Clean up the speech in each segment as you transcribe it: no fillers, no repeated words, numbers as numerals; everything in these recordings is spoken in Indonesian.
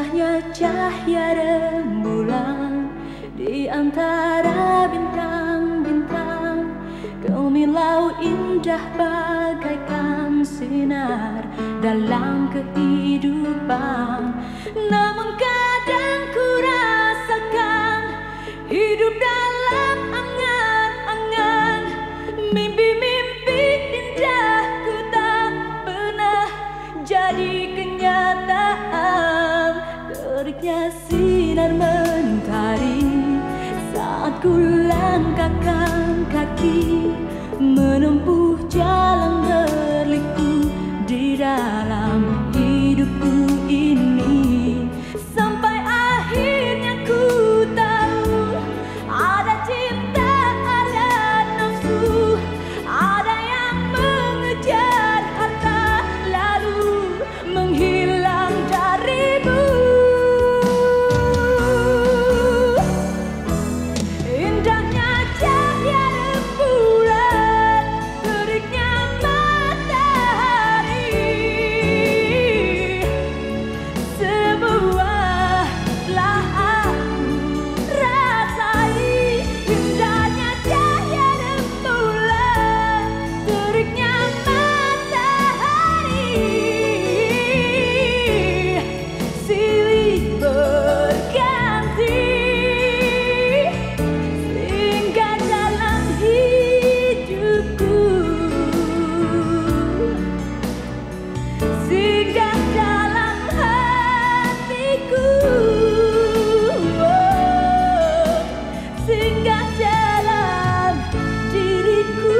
Indahnya cahaya rembulan di antara bintang-bintang. Gemilau indah bagaikan sinar dalam kehidupan. Namun kadang ku rasakan hidup dalam angan-angan. Mimpi-mimpi indahku tak pernah jadi kenyataan. Teriknya sinar mentari saat ku langkahkan kaki menempuh jalan berliku di dalam hidupku ini. Sampai akhirnya ku tahu ada cinta, ada nafsu, ada yang mengejar harta lalu menghilang darimu. Indahnya cahaya rembulan, teriknya matahari, sebuah telah aku rasai. Indahnya cahaya rembulan, teriknya matahari, silih berganti singgah dalam hidupku, singgah dalam hatiku, oh, singgah dalam diriku.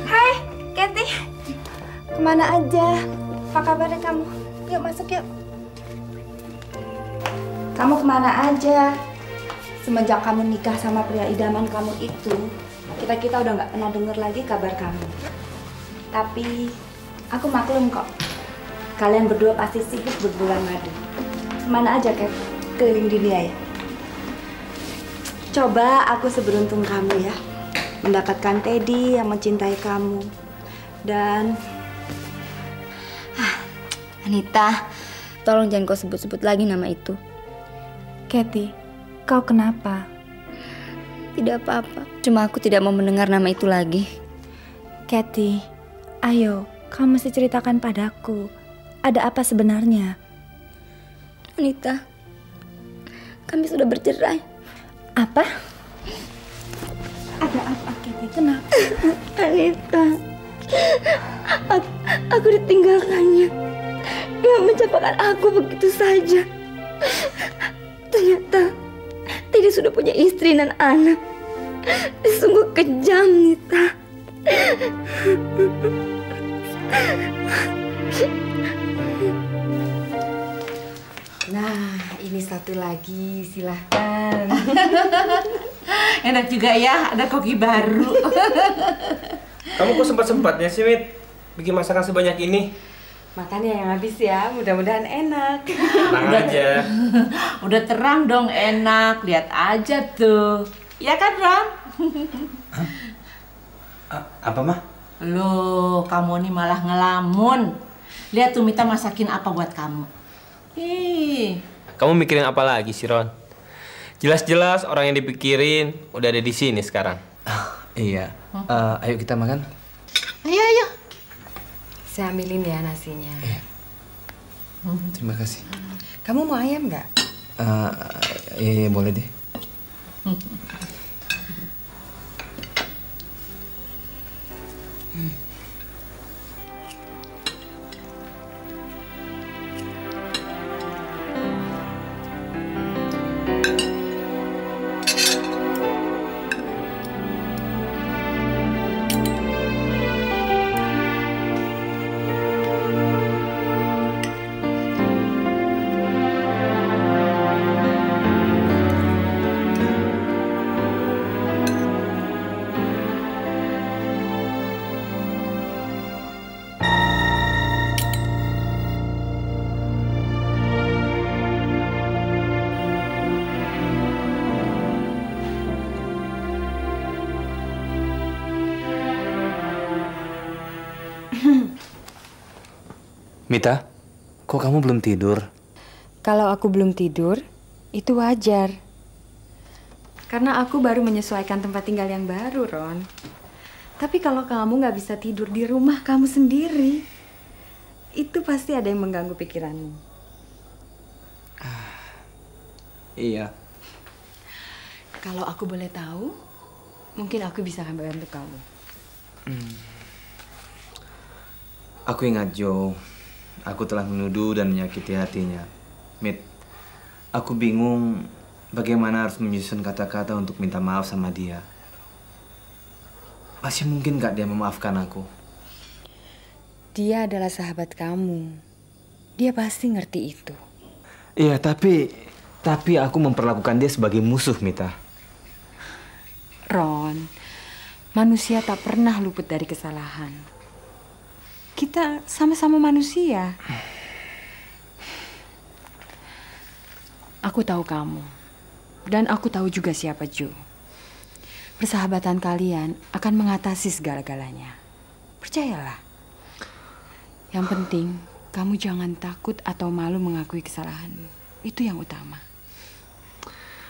Hai, Kathy. Kemana aja? Apa kabarnya kamu? Yuk masuk yuk. Kamu kemana aja? Semenjak kamu nikah sama pria idaman kamu itu, kita udah nggak pernah denger lagi kabar kamu. Tapi aku maklum kok. Kalian berdua pasti sibuk berbulan madu. Kemana aja, Kat? Keliling dunia ya? Coba aku seberuntung kamu ya, mendapatkan Teddy yang mencintai kamu. Dan Anita, tolong jangan kau sebut-sebut lagi nama itu. Kathy, kau kenapa? Tidak apa-apa, cuma aku tidak mau mendengar nama itu lagi. Kathy, ayo, kau mesti ceritakan padaku. Ada apa sebenarnya? Anita, kami sudah bercerai. Apa? Ada apa, Kathy? Kenapa? Anita, aku ditinggalkannya. Dia mencapakan aku begitu saja. Ternyata Teddy sudah punya istri dan anak. Sungguh kejam, Nita. Nah, ini satu lagi, silahkan. Enak juga ya, ada koki baru. Kamu kok sempat-sempatnya sih, Mit? Bikin masakan sebanyak ini? Makannya yang habis ya, mudah-mudahan enak. Tenang aja. Udah terang dong enak, lihat aja tuh. Ya kan, Ron? Apa, Mah? Loh, kamu nih malah ngelamun. Lihat tuh Mita masakin apa buat kamu. Ih. Kamu mikirin apa lagi sih, Ron? Jelas-jelas orang yang dipikirin udah ada di sini sekarang. Iya. Ayo kita makan. Ayo, ayo. Saya ambilin ya nasinya. Terima kasih. Kamu mau ayam nggak? Iya, boleh deh. Mita, kok kamu belum tidur? Kalau aku belum tidur, itu wajar. Karena aku baru menyesuaikan tempat tinggal yang baru, Ron. Tapi kalau kamu nggak bisa tidur di rumah kamu sendiri, itu pasti ada yang mengganggu pikiranmu. Iya. Kalau aku boleh tahu, mungkin aku bisa bantu kamu. Aku ingat Joe. Aku telah menuduh dan menyakiti hatinya. Mit, aku bingung bagaimana harus menyusun kata-kata untuk minta maaf sama dia. Masih mungkin gak dia memaafkan aku? Dia adalah sahabat kamu. Dia pasti ngerti itu. Iya, tapi aku memperlakukan dia sebagai musuh, Mita. Ron, manusia tak pernah luput dari kesalahan. Kita sama-sama manusia. Aku tahu kamu. Dan aku tahu juga siapa Joe. Persahabatan kalian akan mengatasi segala-galanya. Percayalah. Yang penting, kamu jangan takut atau malu mengakui kesalahanmu. Itu yang utama.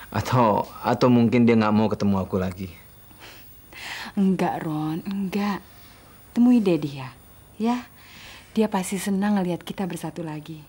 Atau mungkin dia nggak mau ketemu aku lagi. Enggak, Ron. Enggak. Temui deh dia. Ya, dia pasti senang ngelihat kita bersatu lagi.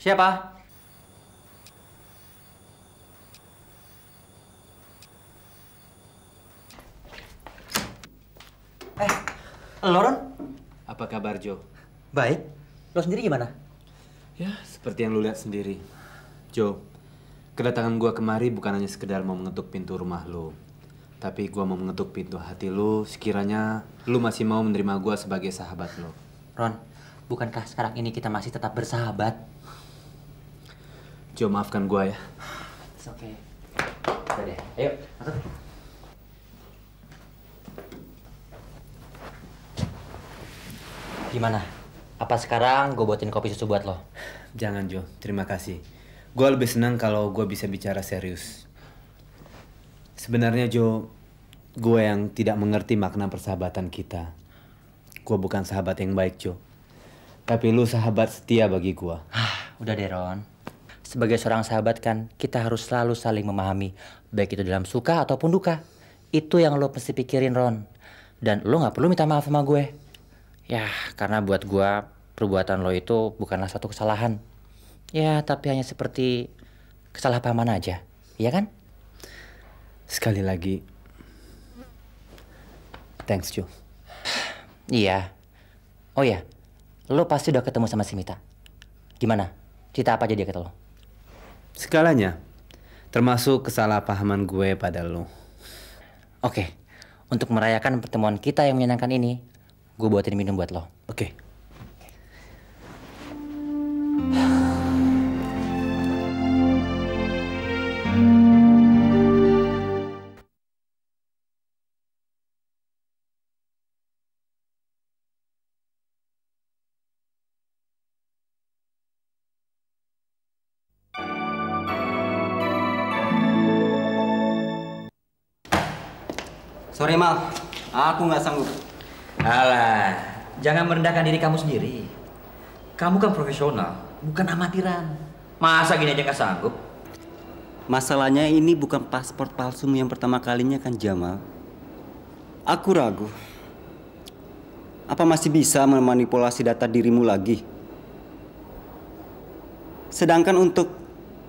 Siapa? Lo Ron? Apa kabar, Joe? Baik. Lo sendiri gimana? Ya, seperti yang lu lihat sendiri. Joe, kedatangan gua kemari bukan hanya sekedar mau mengetuk pintu rumah lu. Tapi gua mau mengetuk pintu hati lu sekiranya lu masih mau menerima gua sebagai sahabat lu. Ron, bukankah sekarang ini kita masih tetap bersahabat? Joe, maafkan gua ya. Oke. Udah deh, ayo masuk. Gimana? Apa sekarang gue buatin kopi susu buat lo? Jangan, Joe. Terima kasih. Gua lebih senang kalau gua bisa bicara serius. Sebenarnya, Joe, gua yang tidak mengerti makna persahabatan kita. Gua bukan sahabat yang baik, Joe. Tapi lu sahabat setia bagi gua. Udah deh, Ron. Sebagai seorang sahabat kan, kita harus selalu saling memahami. Baik itu dalam suka ataupun duka. Itu yang lo mesti pikirin, Ron. Dan lo gak perlu minta maaf sama gue. Ya, karena buat gue, perbuatan lo itu bukanlah suatu kesalahan. Ya, tapi hanya seperti kesalahpahaman aja. Iya kan? Sekali lagi, thanks, Joe. Iya. Oh ya, lo pasti udah ketemu sama si Mita. Gimana? Cerita apa aja dia kata lo? Segalanya. Termasuk kesalahpahaman gue pada lo. Oke, untuk merayakan pertemuan kita yang menyenangkan ini, gue buatin minum buat lo. Oke. Sorry Mal, aku nggak sanggup. Alah, jangan merendahkan diri kamu sendiri. Kamu kan profesional, bukan amatiran. Masa gini aja nggak sanggup? Masalahnya ini bukan paspor palsumu yang pertama kalinya kan Jamal. Aku ragu. Apa masih bisa memanipulasi data dirimu lagi? Sedangkan untuk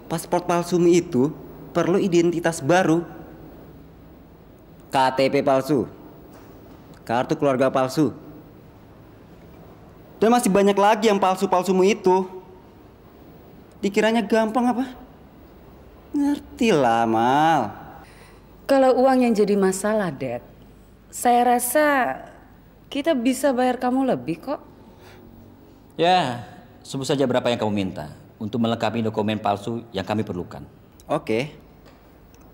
paspor palsumu itu perlu identitas baru. KTP palsu, kartu keluarga palsu, dan masih banyak lagi yang palsu-palsumu itu. Dikiranya gampang apa? Ngertilah, Mal. Kalau uang yang jadi masalah, Dad, saya rasa kita bisa bayar kamu lebih kok. Ya, sebut saja berapa yang kamu minta untuk melengkapi dokumen palsu yang kami perlukan. Oke,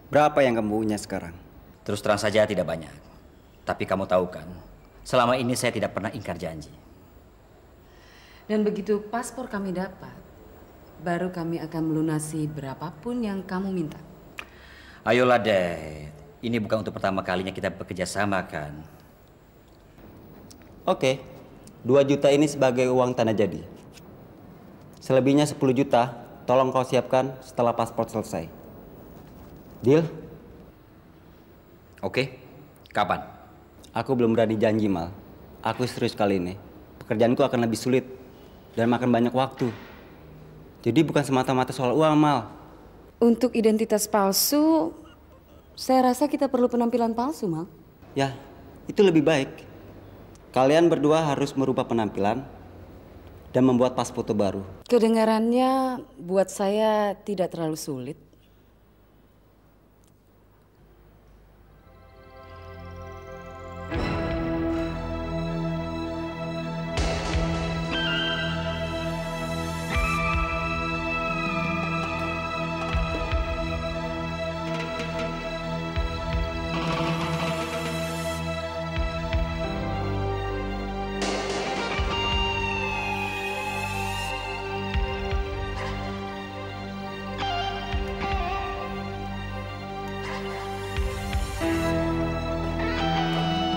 berapa yang kamu punya sekarang? Terus terang saja tidak banyak. Tapi kamu tahu kan, selama ini saya tidak pernah ingkar janji. Dan begitu paspor kami dapat, baru kami akan melunasi berapapun yang kamu minta. Ayolah, Dad. Ini bukan untuk pertama kalinya kita bekerja sama kan? Oke, 2 juta ini sebagai uang tanda jadi. Selebihnya 10 juta, tolong kau siapkan setelah paspor selesai. Deal? Oke, kapan? Aku belum berani janji, Mal. Aku serius kali ini. Pekerjaanku akan lebih sulit dan makan banyak waktu. Jadi bukan semata-mata soal uang, Mal. Untuk identitas palsu, saya rasa kita perlu penampilan palsu, Mal. Ya, itu lebih baik. Kalian berdua harus merubah penampilan dan membuat pas foto baru. Kedengarannya buat saya tidak terlalu sulit.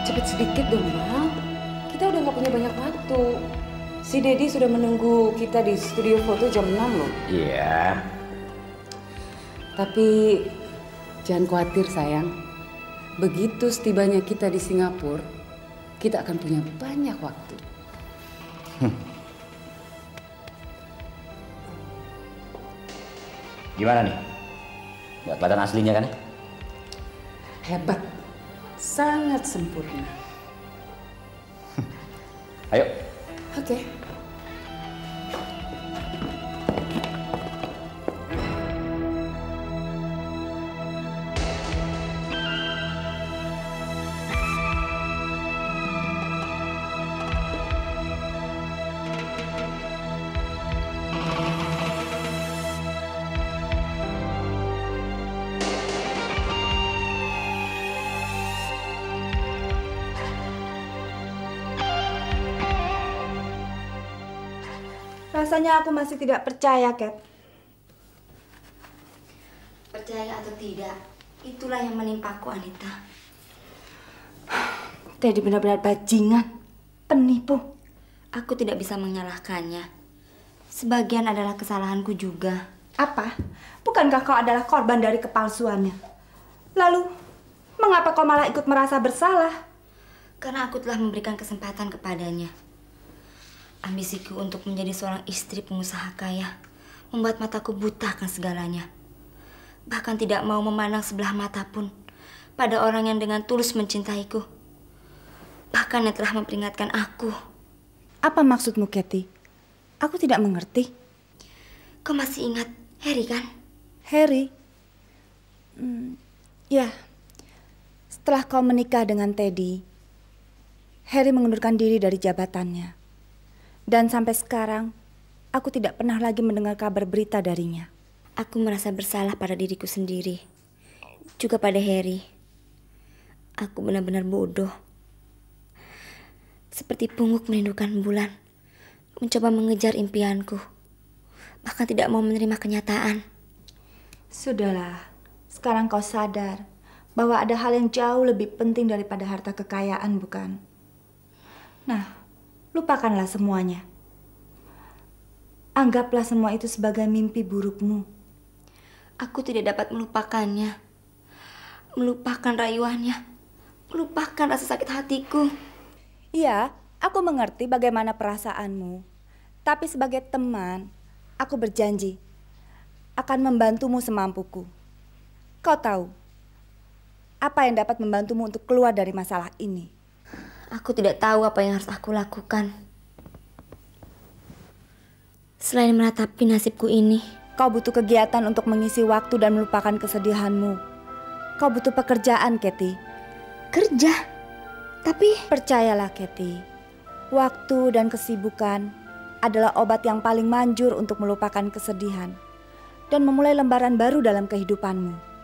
Cepet sedikit dong, Mal. Kita udah gak punya banyak waktu. Si Dedi sudah menunggu kita di studio foto jam 6 loh. Iya. Tapi jangan khawatir sayang. Begitu setibanya kita di Singapura, kita akan punya banyak waktu. Gimana nih? Nggak kelihatan aslinya kan? Hebat. Sangat sempurna. Ayo. Oke. Rasanya aku masih tidak percaya, Kat. Percaya atau tidak, itulah yang menimpaku, Anita. Teddy benar-benar bajingan, penipu. Aku tidak bisa menyalahkannya. Sebagian adalah kesalahanku juga. Apa? Bukankah kau adalah korban dari kepalsuannya? Lalu, mengapa kau malah ikut merasa bersalah? Karena aku telah memberikan kesempatan kepadanya. Ambisiku untuk menjadi seorang istri pengusaha kaya membuat mataku buta akan segalanya. Bahkan tidak mau memandang sebelah mata pun pada orang yang dengan tulus mencintaiku. Bahkan yang telah memperingatkan aku. Apa maksudmu, Kathy? Aku tidak mengerti. Kau masih ingat Harry kan? Harry? Ya, setelah kau menikah dengan Teddy, Harry mengundurkan diri dari jabatannya. Dan sampai sekarang, aku tidak pernah lagi mendengar kabar berita darinya. Aku merasa bersalah pada diriku sendiri, juga pada Harry. Aku benar-benar bodoh. Seperti pungguk merindukan bulan, mencoba mengejar impianku, bahkan tidak mau menerima kenyataan. Sudahlah, sekarang kau sadar bahwa ada hal yang jauh lebih penting daripada harta kekayaan, bukan? Nah, lupakanlah semuanya. Anggaplah semua itu sebagai mimpi burukmu. Aku tidak dapat melupakannya, melupakan rayuannya, melupakan rasa sakit hatiku. Iya, aku mengerti bagaimana perasaanmu. Tapi sebagai teman, aku berjanji akan membantumu semampuku. Kau tahu, apa yang dapat membantumu untuk keluar dari masalah ini? Aku tidak tahu apa yang harus aku lakukan. Selain meratapi nasibku ini. Kau butuh kegiatan untuk mengisi waktu dan melupakan kesedihanmu. Kau butuh pekerjaan, Kathy. Kerja? Tapi... Percayalah, Kathy. Waktu dan kesibukan adalah obat yang paling manjur untuk melupakan kesedihan dan memulai lembaran baru dalam kehidupanmu.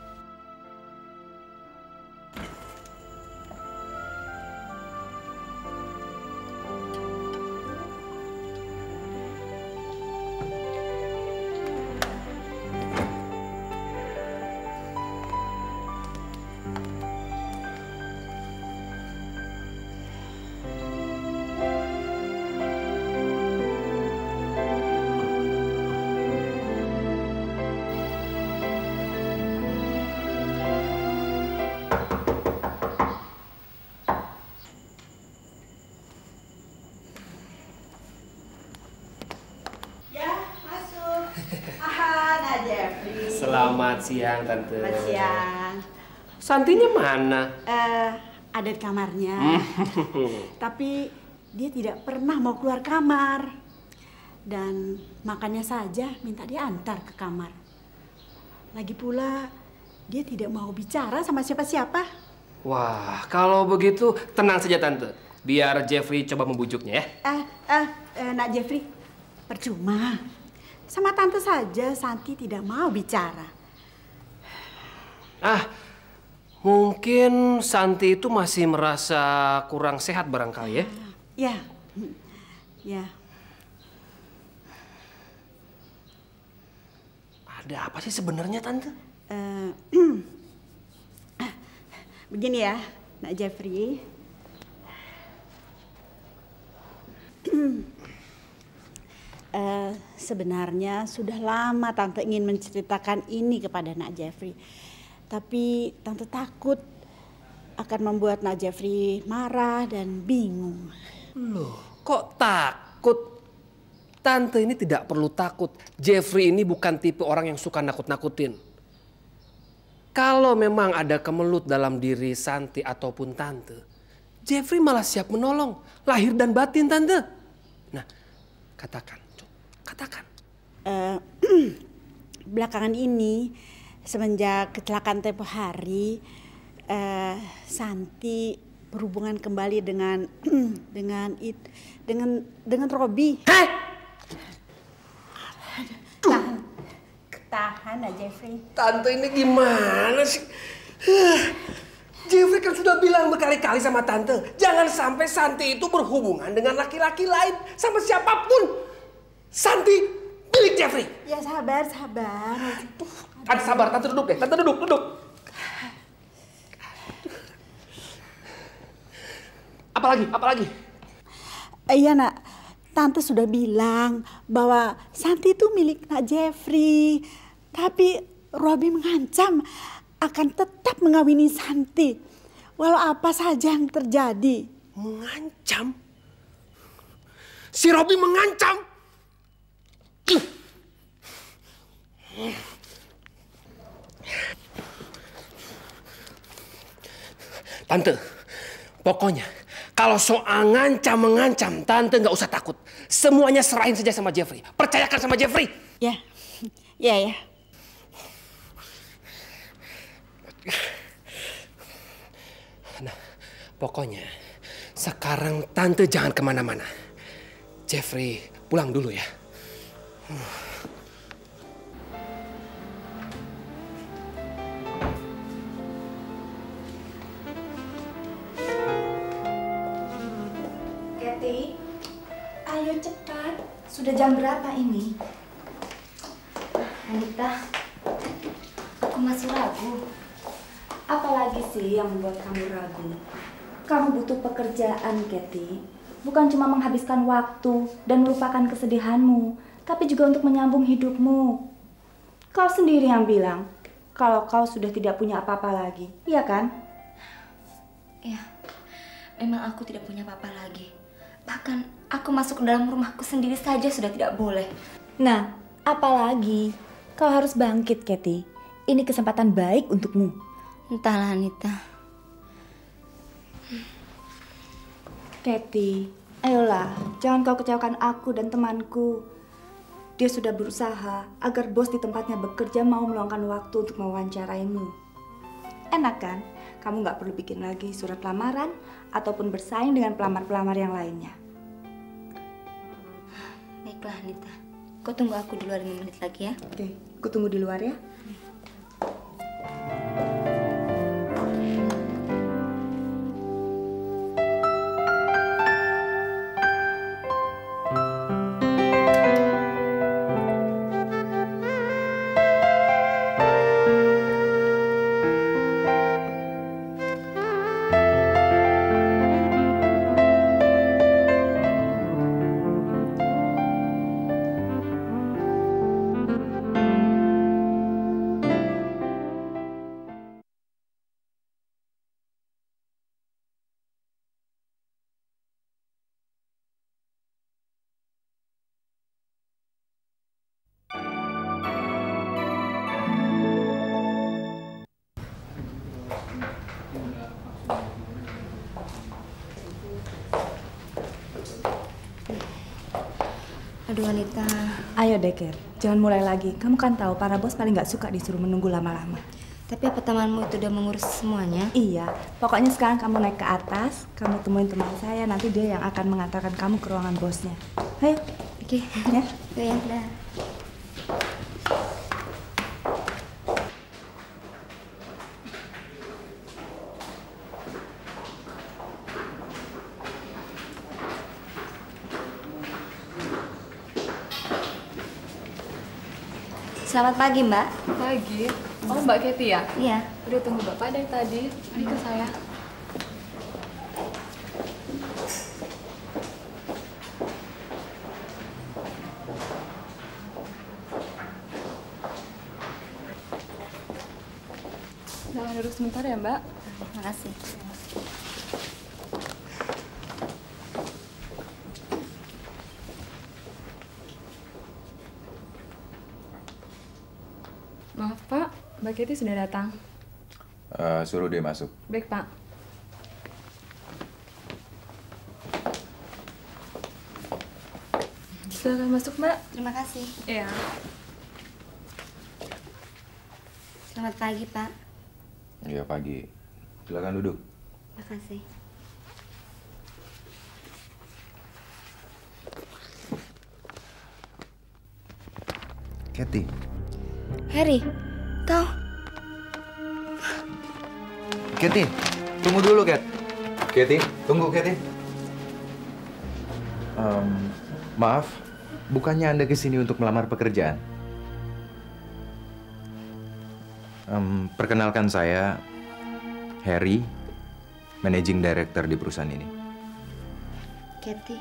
Selamat siang, Tante. Selamat siang. Santinya mana? Ada di kamarnya. Tapi dia tidak pernah mau keluar kamar. Dan makannya saja minta diantar ke kamar. Lagi pula dia tidak mau bicara sama siapa-siapa. Wah, kalau begitu tenang saja, Tante. Biar Jeffrey coba membujuknya ya. Nak Jeffrey, percuma. Sama Tante saja Santi tidak mau bicara. Mungkin Santi itu masih merasa kurang sehat barangkali ya? Ya. Ada apa sih sebenarnya, Tante? Begini ya, Nak Jeffrey. Sebenarnya sudah lama Tante ingin menceritakan ini kepada Nak Jeffrey. Tapi Tante takut akan membuat Nak Jeffrey marah dan bingung. Loh, kok takut? Tante ini tidak perlu takut. Jeffrey ini bukan tipe orang yang suka nakut-nakutin. Kalau memang ada kemelut dalam diri Santi ataupun Tante, Jeffrey malah siap menolong, lahir dan batin, Tante. Nah, katakan. Belakangan ini, semenjak kecelakaan tempo hari, Santi berhubungan kembali dengan Robi. Tahan aja, Jeffrey. Tante ini gimana sih? Jeffrey kan sudah bilang berkali-kali sama Tante, jangan sampai Santi itu berhubungan dengan laki-laki lain sama siapapun. Santi milik Jeffrey. Ya sabar. Tante sabar, Tante duduk deh. Tante duduk. Apalagi? Iya, Nak. Tante sudah bilang bahwa Santi itu milik Nak Jeffrey. Tapi Robi mengancam akan tetap mengawini Santi. Walau apa saja yang terjadi. Mengancam? Si Robi mengancam? Tante, pokoknya kalau soal mengancam, Tante nggak usah takut. Semuanya serahin saja sama Jeffrey. Percayakan sama Jeffrey. Ya. Nah, pokoknya sekarang tante jangan kemana-mana. Jeffrey pulang dulu ya. Kathy, ayo cepat. Sudah jam berapa ini? Anita, aku masih ragu. Apalagi sih yang membuat kamu ragu? Kamu butuh pekerjaan, Kathy. Bukan cuma menghabiskan waktu dan melupakan kesedihanmu, tapi juga untuk menyambung hidupmu. Kau sendiri yang bilang kalau kau sudah tidak punya apa-apa lagi, iya kan? Ya, memang aku tidak punya apa-apa lagi. Bahkan aku masuk ke dalam rumahku sendiri saja sudah tidak boleh. Nah, apalagi kau harus bangkit, Kathy. Ini kesempatan baik untukmu. Entahlah, Anita. Kathy, ayolah, jangan kau kecewakan aku dan temanku. Dia sudah berusaha agar bos di tempatnya bekerja mau meluangkan waktu untuk mewawancaraimu. Enak kan? Kamu nggak perlu bikin lagi surat lamaran ataupun bersaing dengan pelamar-pelamar yang lainnya. Baiklah, Anita. Kau tunggu aku di luar 5 menit lagi ya. Oke, aku tunggu di luar ya. Aduh, Anita. Ayo Deker, jangan mulai lagi. Kamu kan tahu para bos paling nggak suka disuruh menunggu lama-lama. Tapi apa temanmu itu udah mengurus semuanya? Iya, pokoknya sekarang kamu naik ke atas, kamu temuin teman saya, nanti dia yang akan mengantarkan kamu ke ruangan bosnya. Ayo. Oke. Ya. Ya, dah. Selamat pagi, Mbak. Pagi. Oh, Mbak Kathy ya? Iya. Udah tunggu Bapak dari tadi. Ini ke saya. Jangan duduk sebentar ya, Mbak. Terima kasih. Maaf, Pak. Mbak Kathy sudah datang. Suruh dia masuk. Baik, Pak. Silakan masuk, Mbak. Terima kasih. Iya. Selamat pagi, Pak. Iya, pagi. Silakan duduk. Terima kasih. Kathy. Harry, kau... Kathy, tunggu dulu, Kat. Kathy, tunggu, Kathy. Maaf, bukannya Anda kesini untuk melamar pekerjaan? Perkenalkan saya, Harry, Managing Director di perusahaan ini. Kathy.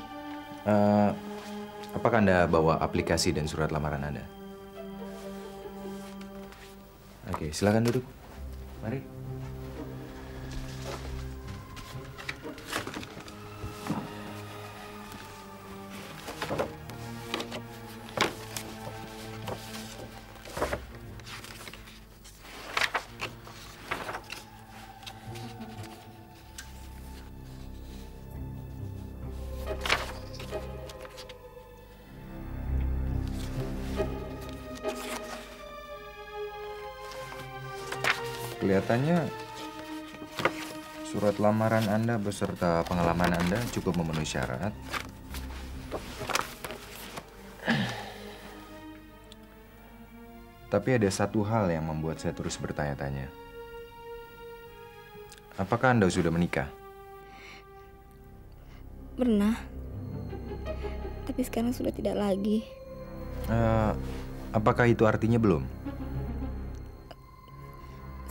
Apakah Anda bawa aplikasi dan surat lamaran Anda? Oke, silakan duduk. Mari. Kelihatannya Surat lamaran Anda beserta pengalaman Anda cukup memenuhi syarat. Tapi ada satu hal yang membuat saya terus bertanya-tanya. Apakah Anda sudah menikah? Pernah. Tapi sekarang sudah tidak lagi. Apakah itu artinya belum?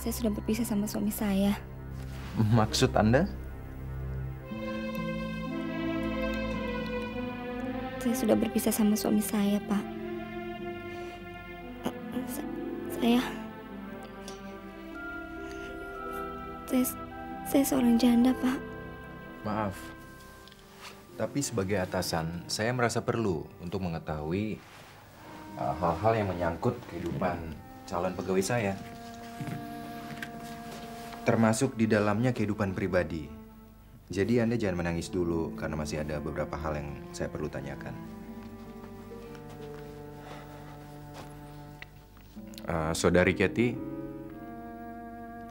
Saya sudah berpisah sama suami saya. Maksud Anda? Saya sudah berpisah sama suami saya, Pak. Saya seorang janda, Pak. Maaf. Tapi sebagai atasan, saya merasa perlu untuk mengetahui hal-hal yang menyangkut kehidupan calon pegawai saya. Termasuk di dalamnya kehidupan pribadi. Jadi Anda jangan menangis dulu karena masih ada beberapa hal yang saya perlu tanyakan. Saudari Kathy,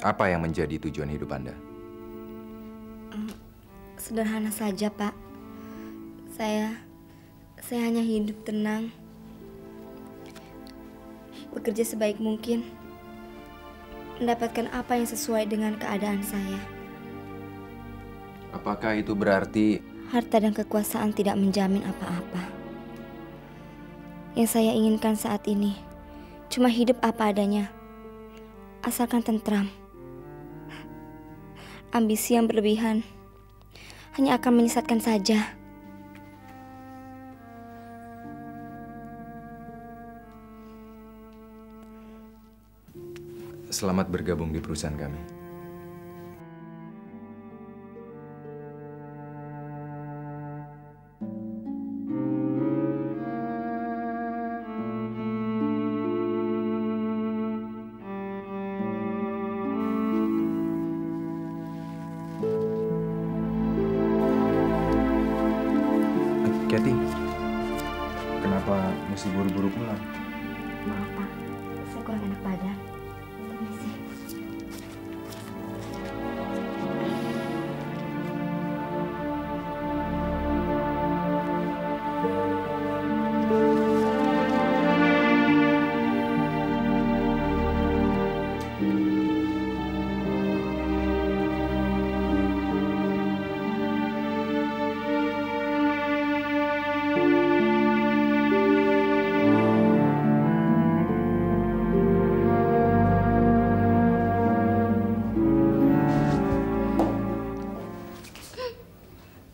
apa yang menjadi tujuan hidup Anda? Sederhana saja, Pak. Saya hanya hidup tenang, bekerja sebaik mungkin, mendapatkan apa yang sesuai dengan keadaan saya. Apakah itu berarti harta dan kekuasaan tidak menjamin apa-apa? Yang saya inginkan saat ini cuma hidup apa adanya, asalkan tentram. Ambisi yang berlebihan hanya akan menyesatkan saja. Selamat bergabung di perusahaan kami. Kathy, kenapa mesti buru-buru pulang? Maaf, Pak. Saya kurang enak badan. Permisi.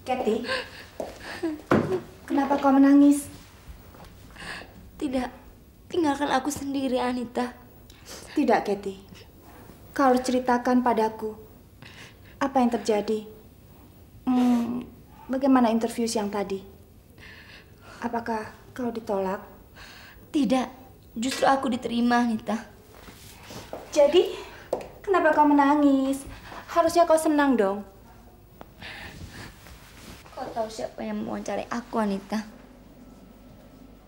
Kathy, kenapa kau menangis? Tidak, tinggalkan aku sendiri, Anita. Tidak, Kathy. Kau harus ceritakan padaku apa yang terjadi. Bagaimana interview siang tadi? Apakah kau ditolak? Tidak, justru aku diterima, Anita. Jadi, kenapa kau menangis? Harusnya kau senang dong. Kau tahu siapa yang mewawancarai aku, Anita?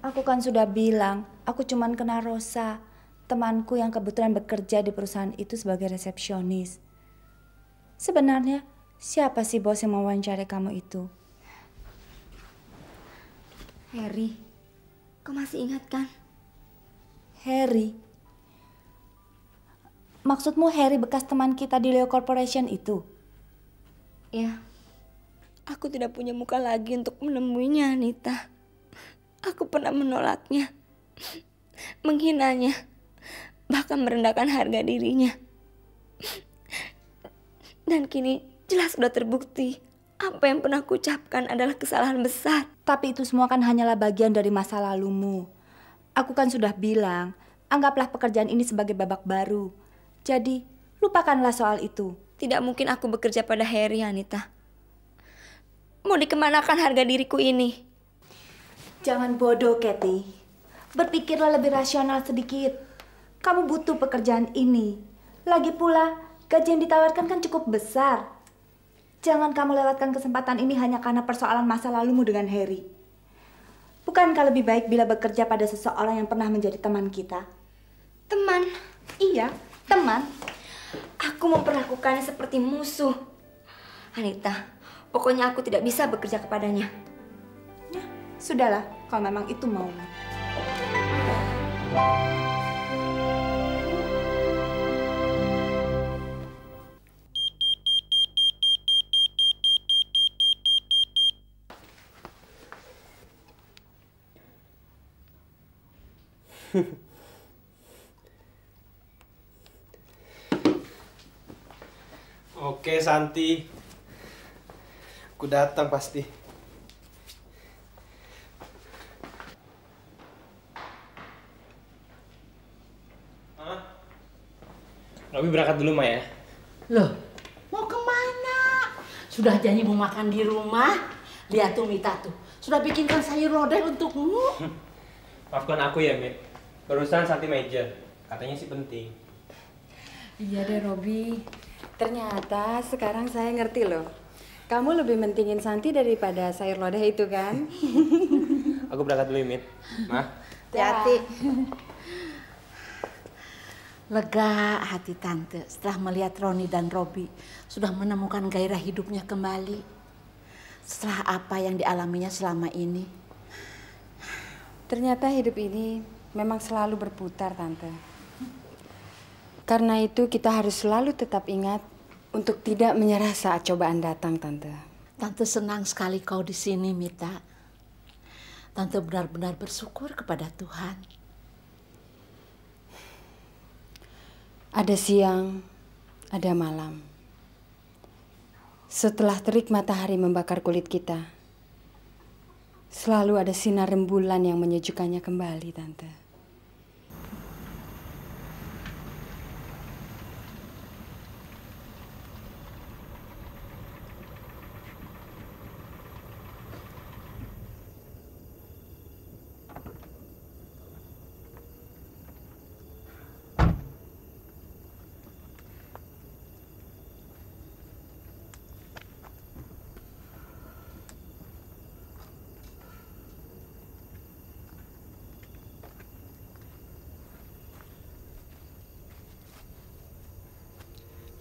Aku kan sudah bilang, aku cuman kenal Rosa, temanku yang kebetulan bekerja di perusahaan itu sebagai resepsionis. Sebenarnya, siapa sih bos yang mewawancarai kamu itu? Harry. Kau masih ingat kan? Harry? Maksudmu Harry bekas teman kita di Leo Corporation itu? Ya. Aku tidak punya muka lagi untuk menemuinya, Anita. Aku pernah menolaknya, menghinanya, bahkan merendahkan harga dirinya. Dan kini jelas sudah terbukti apa yang pernah kuucapkan adalah kesalahan besar. Tapi itu semua kan hanyalah bagian dari masa lalumu. Aku kan sudah bilang, anggaplah pekerjaan ini sebagai babak baru. Jadi, lupakanlah soal itu. Tidak mungkin aku bekerja pada Harry, Anita. Mau dikemanakan harga diriku ini? Jangan bodoh, Kathy. Berpikirlah lebih rasional sedikit. Kamu butuh pekerjaan ini. Lagi pula, gaji yang ditawarkan kan cukup besar. Jangan kamu lewatkan kesempatan ini hanya karena persoalan masa lalumu dengan Harry. Bukankah lebih baik bila bekerja pada seseorang yang pernah menjadi teman kita? Teman? Iya, teman. Aku memperlakukannya seperti musuh. Anita, pokoknya aku tidak bisa bekerja kepadanya. Ya, sudahlah, kalau memang itu maumu. Oke, Santi. Aku datang pasti. Robi berangkat dulu, Ma ya. Loh, mau kemana? Sudah janji mau makan di rumah. Lihat tuh Mita tuh, sudah bikinkan sayur lodeh untukmu. Maafkan aku ya, Mit. Barusan Santi meja. Katanya sih penting. Iya deh, Robi. Ternyata sekarang saya ngerti loh. Kamu lebih mentingin Santi daripada sayur lodeh itu kan? Aku berangkat dulu, Mit. Ma. Hati-hati. Lega hati Tante setelah melihat Roni dan Robi sudah menemukan gairah hidupnya kembali. Setelah apa yang dialaminya selama ini. Ternyata hidup ini memang selalu berputar, Tante. Karena itu kita harus selalu tetap ingat untuk tidak menyerah saat cobaan datang, Tante. Tante senang sekali kau di sini, Mita. Tante benar-benar bersyukur kepada Tuhan. Ada siang, ada malam. Setelah terik matahari membakar kulit kita, selalu ada sinar rembulan yang menyejukkannya kembali, Tante.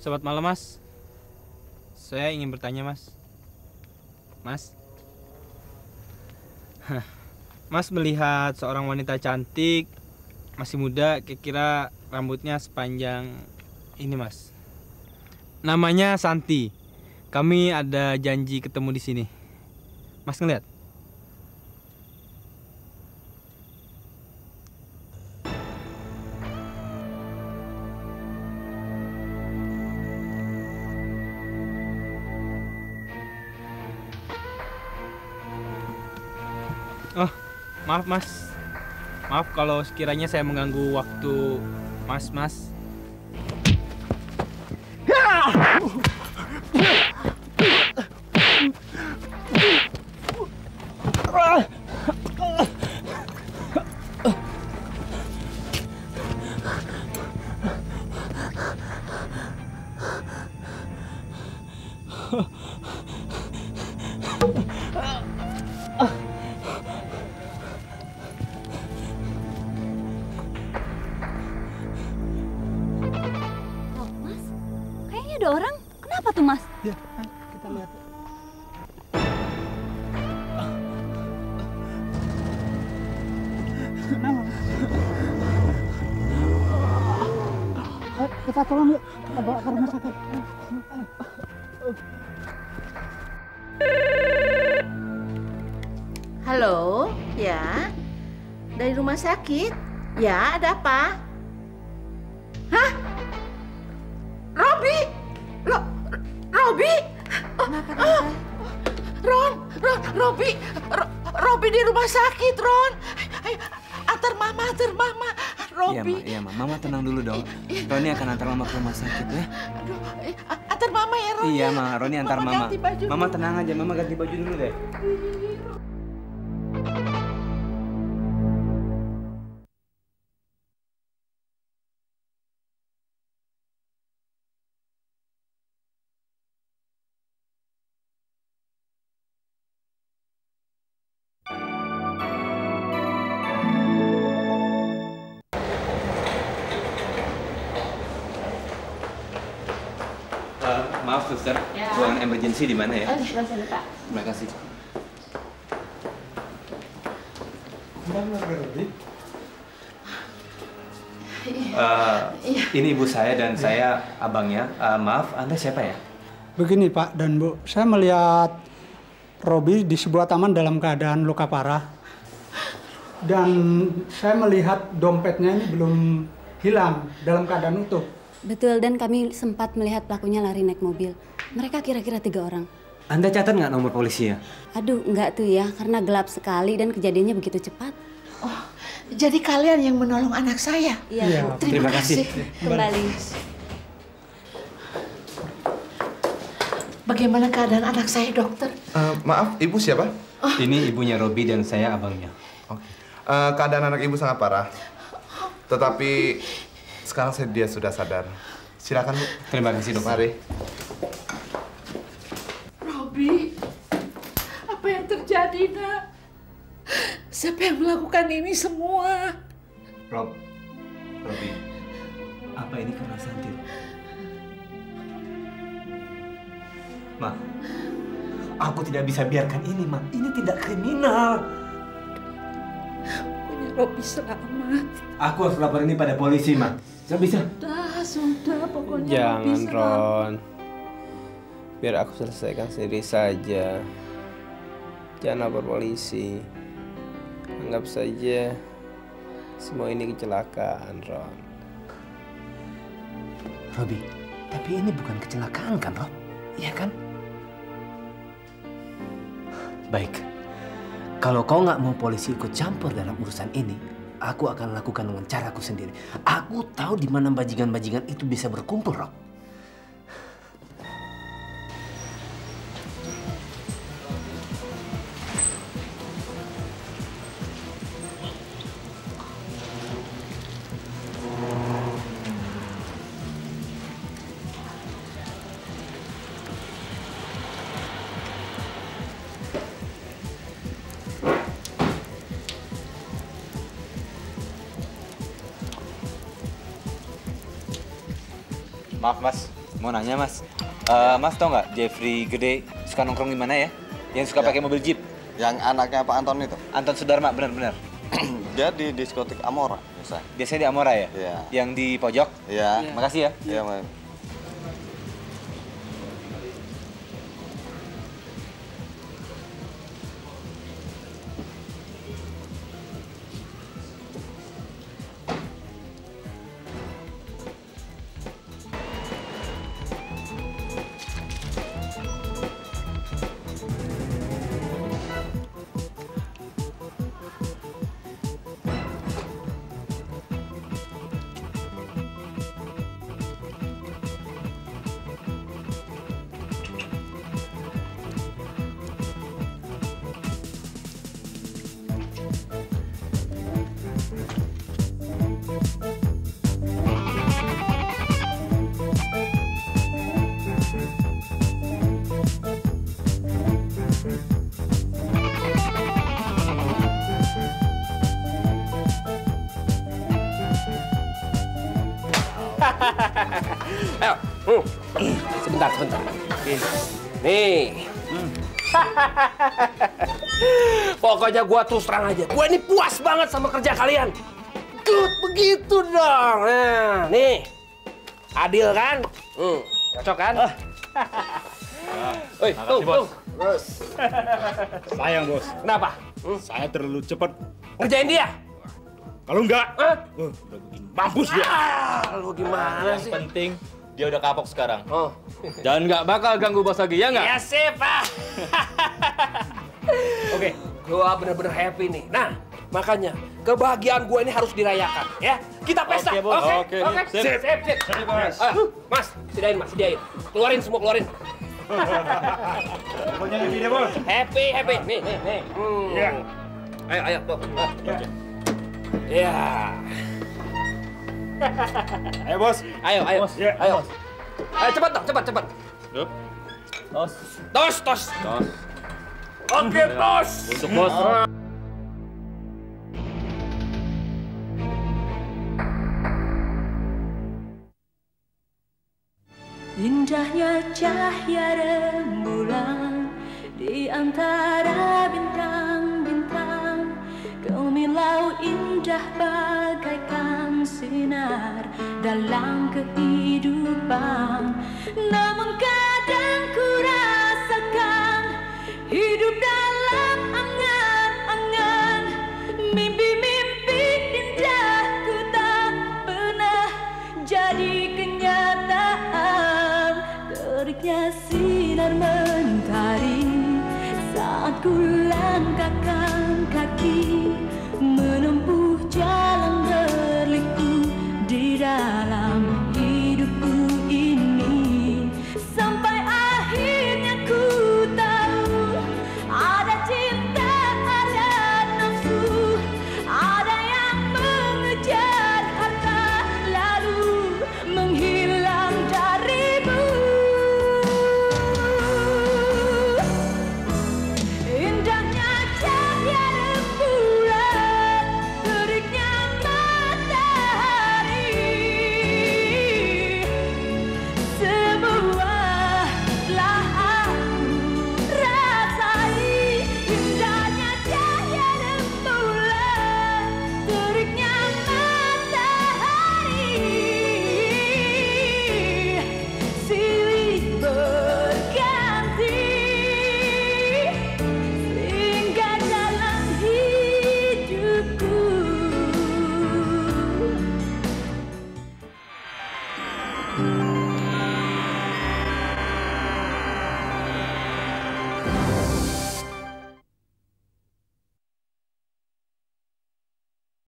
Selamat malam, Mas. Saya ingin bertanya, Mas. Mas? Mas melihat seorang wanita cantik, masih muda, kira-kira rambutnya sepanjang ini, Mas. Namanya Santi. Kami ada janji ketemu di sini. Mas ngeliat? Oh, maaf Mas. Maaf kalau sekiranya saya mengganggu waktu Mas. Ada orang? Kenapa tuh, Mas? Ya, kita lihat. Kita tolong yuk, kita bawa ke rumah sakit. Halo, ya. Dari rumah sakit? Ya, ada apa? Hah? Robi? Robi? Robi di rumah sakit, Ron. Ayo, antar mama. Robi. Iya, Ma. Mama tenang dulu dong. Roni akan antar Mama ke rumah sakit ya. Aduh, antar mama ya, Ron. Iya, Ma. Roni antar Mama. Ganti baju Mama dulu. tenang aja. Mama ganti baju dulu deh. Maaf suster, Ya. ruangan emergency di mana ya? Sebelah sana, Pak. Terima kasih. Ini ibu saya dan saya abangnya. Maaf, Anda siapa ya? Begini Pak dan Bu, saya melihat Robi di sebuah taman dalam keadaan luka parah. Dan saya melihat dompetnya ini belum hilang, dalam keadaan utuh. Betul, dan kami sempat melihat pelakunya lari naik mobil. Mereka kira-kira 3 orang. Anda catat nggak nomor polisinya? Aduh, enggak tuh ya, karena gelap sekali dan kejadiannya begitu cepat. Oh, jadi kalian yang menolong anak saya? Iya. Terima kasih. Kembali. Bagaimana keadaan anak saya, dokter? Maaf, ibu siapa? Ini ibunya Robi dan saya abangnya. Keadaan anak ibu sangat parah. Tetapi sekarang dia sudah sadar. Silakan, Bu. Terima kasih, dokter. Mari. Robi, apa yang terjadi, Nak? Siapa yang melakukan ini semua? Robi, apa ini karena Santi? Ma, aku tidak bisa biarkan ini, Ma. Ini tidak kriminal. Punya Robi selamat. Aku harus lapor ini pada polisi, Ma. Saya bisa. Sudah, pokoknya Robi Jangan, selamat. Ron. Biar aku selesaikan sendiri saja. Jangan lapor polisi. Anggap saja semua ini kecelakaan, Ron. Robi, tapi ini bukan kecelakaan kan, Rob? Iya kan? Baik. Kalau kau nggak mau polisi ikut campur dalam urusan ini, aku akan lakukan dengan caraku sendiri. Aku tahu di mana bajingan-bajingan itu bisa berkumpul, Rob. Maaf mas, mau nanya mas. Mas tau nggak Jeffrey Gede suka nongkrong di mana ya? Yang suka pakai mobil jeep. Yang anaknya Pak Anton itu? Anton Sudarma, benar-benar. Dia di diskotik Amora biasa. Biasanya di Amora ya? Iya. Yang di pojok? Iya. Makasih ya. Iya, Mas. Ayo, sebentar. Nih. Pokoknya gua terus terang aja. Gua ini puas banget sama kerja kalian. Good, begitu dong. Nah, nih. Adil kan? Cocok kan? Oi, tuh. Sayang, Bos. Kenapa? Saya terlalu cepat. Ngerjain dia? Kalau enggak, mampus dia. Lu gimana sih? Yang penting dia udah kapok sekarang. Dan nggak bakal ganggu bos lagi, ya nggak? Ya sip, Pak. Oke, gua bener-bener happy nih. Nah, makanya kebahagiaan gua ini harus dirayakan, ya. Kita pesta. Oke, Bos. Oke. Oke. Sip. Sip, Bos. Mas, sediain. Keluarin semua, keluarin. Pokoknya ini deh, Bos. Happy. Nih. Iya. Ayo, tuh. Ya. Ayo, Bos. Ayo. Ya, Ayo, cepat dong, cepat. Tos. Oke, tos. Untuk bos. Indahnya cahaya rembulan di antara bintang-bintang. Gemilau indah bagaikan sinar dalam kehidupan. Namun kadang ku rasakan hidup dalam angan-angan. Mimpi-mimpi indahku tak pernah jadi kenyataan. Teriknya sinar mentari saat ku langkahkan kaki